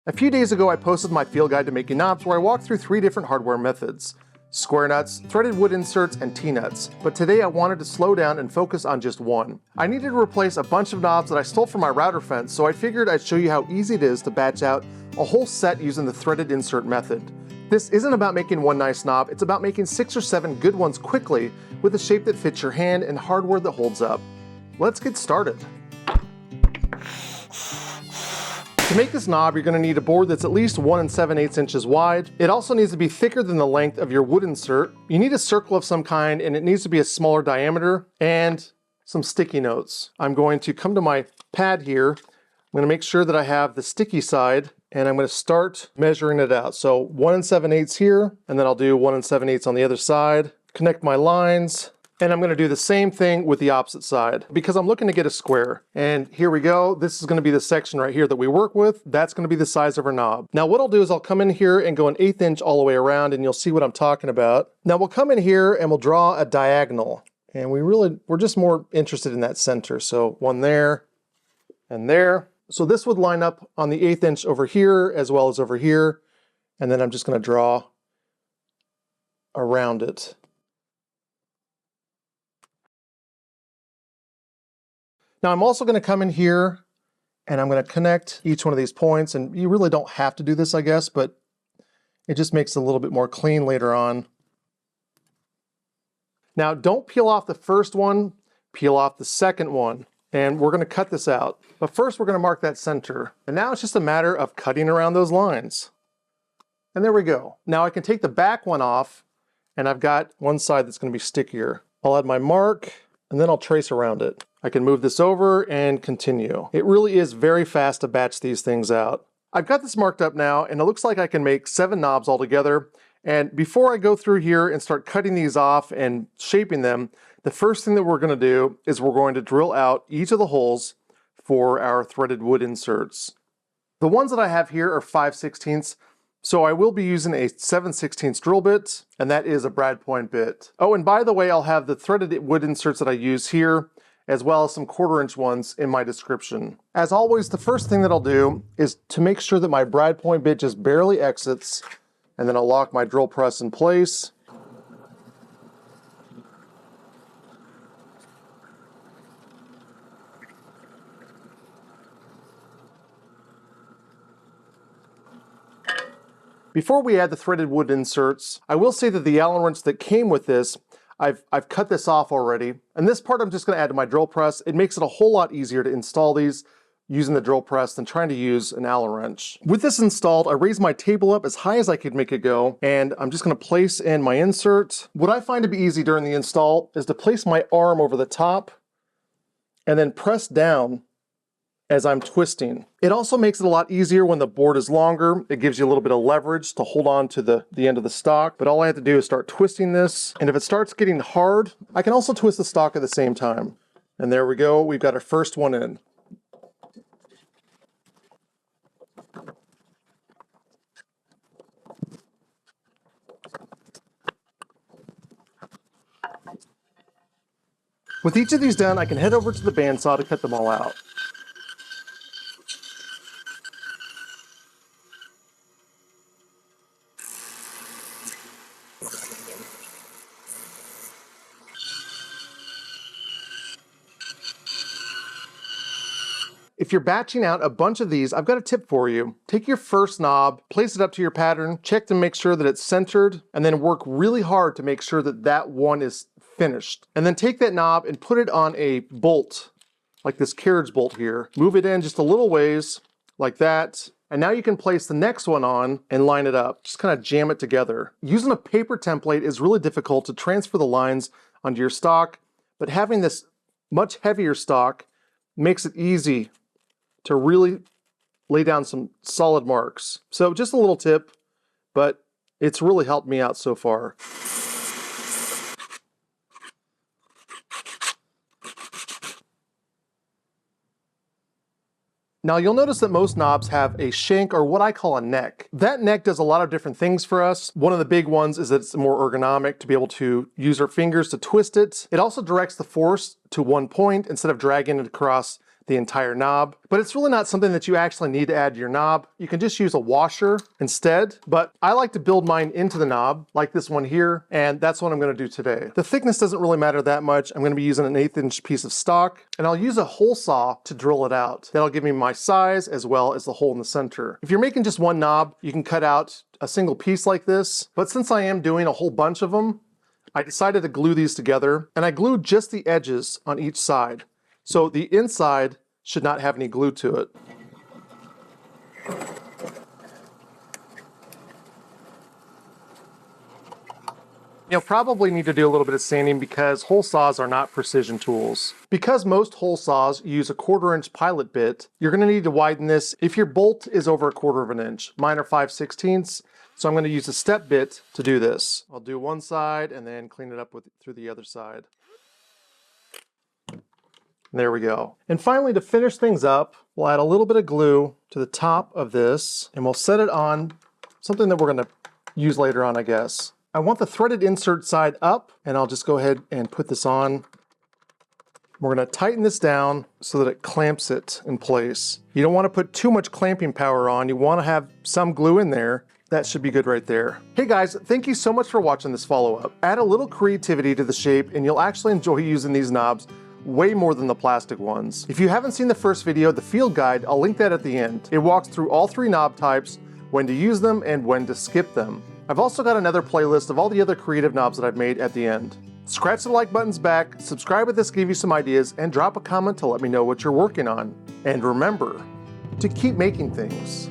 A few days ago I posted my field guide to making knobs where I walked through 3 different hardware methods: square nuts, threaded wood inserts, and T-nuts. But today I wanted to slow down and focus on just one. I needed to replace a bunch of knobs that I stole from my router fence, so I figured I'd show you how easy it is to batch out a whole set using the threaded insert method. This isn't about making one nice knob, it's about making 6 or 7 good ones quickly with a shape that fits your hand and hardware that holds up. Let's get started. To make this knob, you're going to need a board that's at least 1 7/8 inches wide. It also needs to be thicker than the length of your wood insert. You need a circle of some kind, and it needs to be a smaller diameter, and some sticky notes. I'm going to come to my pad here. I'm going to make sure that I have the sticky side, and I'm going to start measuring it out. So 1 7/8 here, and then I'll do 1 7/8 on the other side. Connect my lines. And I'm going to do the same thing with the opposite side because I'm looking to get a square. And here we go. This is going to be the section right here that we work with. That's going to be the size of our knob. Now what I'll do is I'll come in here and go 1/8 inch all the way around, and you'll see what I'm talking about. Now we'll come in here and we'll draw a diagonal. And we're just more interested in that center. So one there and there. So this would line up on the 1/8 inch over here as well as over here. And then I'm just going to draw around it. Now I'm also going to come in here and I'm going to connect each one of these points, and you really don't have to do this, I guess, but it just makes it a little bit more clean later on. Now don't peel off the first one, peel off the second one, and we're going to cut this out. But first we're going to mark that center. And now it's just a matter of cutting around those lines. And there we go. Now I can take the back one off, and I've got one side that's going to be stickier. I'll add my mark, and then I'll trace around it. I can move this over and continue. It really is very fast to batch these things out. I've got this marked up now, and it looks like I can make 7 knobs altogether. And before I go through here and start cutting these off and shaping them, the first thing that we're going to do is we're going to drill out each of the holes for our threaded wood inserts. The ones that I have here are 5/16, so I will be using a 7/16 drill bit, and that is a brad point bit. Oh, and by the way, I'll have the threaded wood inserts that I use here, as well as some 1/4 inch ones in my description. As always, the first thing that I'll do is to make sure that my brad point bit just barely exits, and then I'll lock my drill press in place. Before we add the threaded wood inserts, I will say that the Allen wrench that came with this, I've cut this off already, and this part I'm just going to add to my drill press. It makes it a whole lot easier to install these using the drill press than trying to use an Allen wrench. With this installed, I raised my table up as high as I could make it go, and I'm just going to place in my insert. What I find to be easy during the install is to place my arm over the top and then press down as I'm twisting. It also makes it a lot easier when the board is longer. It gives you a little bit of leverage to hold on to the end of the stock, but all I have to do is start twisting this, and if it starts getting hard, I can also twist the stock at the same time. And there we go, we've got our first one in. With each of these done, I can head over to the bandsaw to cut them all out. If you're batching out a bunch of these, I've got a tip for you. Take your first knob, place it up to your pattern, check to make sure that it's centered, and then work really hard to make sure that that one is finished. And then take that knob and put it on a bolt, like this carriage bolt here. Move it in just a little ways, like that. And now you can place the next one on and line it up. Just kind of jam it together. Using a paper template is really difficult to transfer the lines onto your stock, but having this much heavier stock makes it easy to really lay down some solid marks. So just a little tip, but it's really helped me out so far. Now you'll notice that most knobs have a shank, or what I call a neck. That neck does a lot of different things for us. One of the big ones is that it's more ergonomic to be able to use our fingers to twist it. It also directs the force to one point instead of dragging it across the entire knob, but it's really not something that you actually need to add to your knob. You can just use a washer instead, but I like to build mine into the knob, like this one here, and that's what I'm gonna do today. The thickness doesn't really matter that much. I'm gonna be using an 1/8 inch piece of stock, and I'll use a hole saw to drill it out. That'll give me my size as well as the hole in the center. If you're making just one knob, you can cut out a single piece like this, but since I am doing a whole bunch of them, I decided to glue these together, and I glued just the edges on each side. So the inside should not have any glue to it. You'll probably need to do a little bit of sanding because hole saws are not precision tools. Because most hole saws use a 1/4 inch pilot bit, you're gonna need to widen this if your bolt is over a 1/4 of an inch. Mine are 5/16, so I'm gonna use a step bit to do this. I'll do one side and then clean it up through the other side. There we go. And finally, to finish things up, we'll add a little bit of glue to the top of this, and we'll set it on something that we're gonna use later on, I guess. I want the threaded insert side up, and I'll just go ahead and put this on. We're gonna tighten this down so that it clamps it in place. You don't wanna put too much clamping power on. You wanna have some glue in there. That should be good right there. Hey guys, thank you so much for watching this follow-up. Add a little creativity to the shape, and you'll actually enjoy using these knobs way more than the plastic ones. If you haven't seen the first video, the field guide, I'll link that at the end. It walks through all 3 knob types, when to use them, and when to skip them. I've also got another playlist of all the other creative knobs that I've made at the end. Scratch the like buttons back, subscribe if this gave you some ideas, and drop a comment to let me know what you're working on. And remember to keep making things.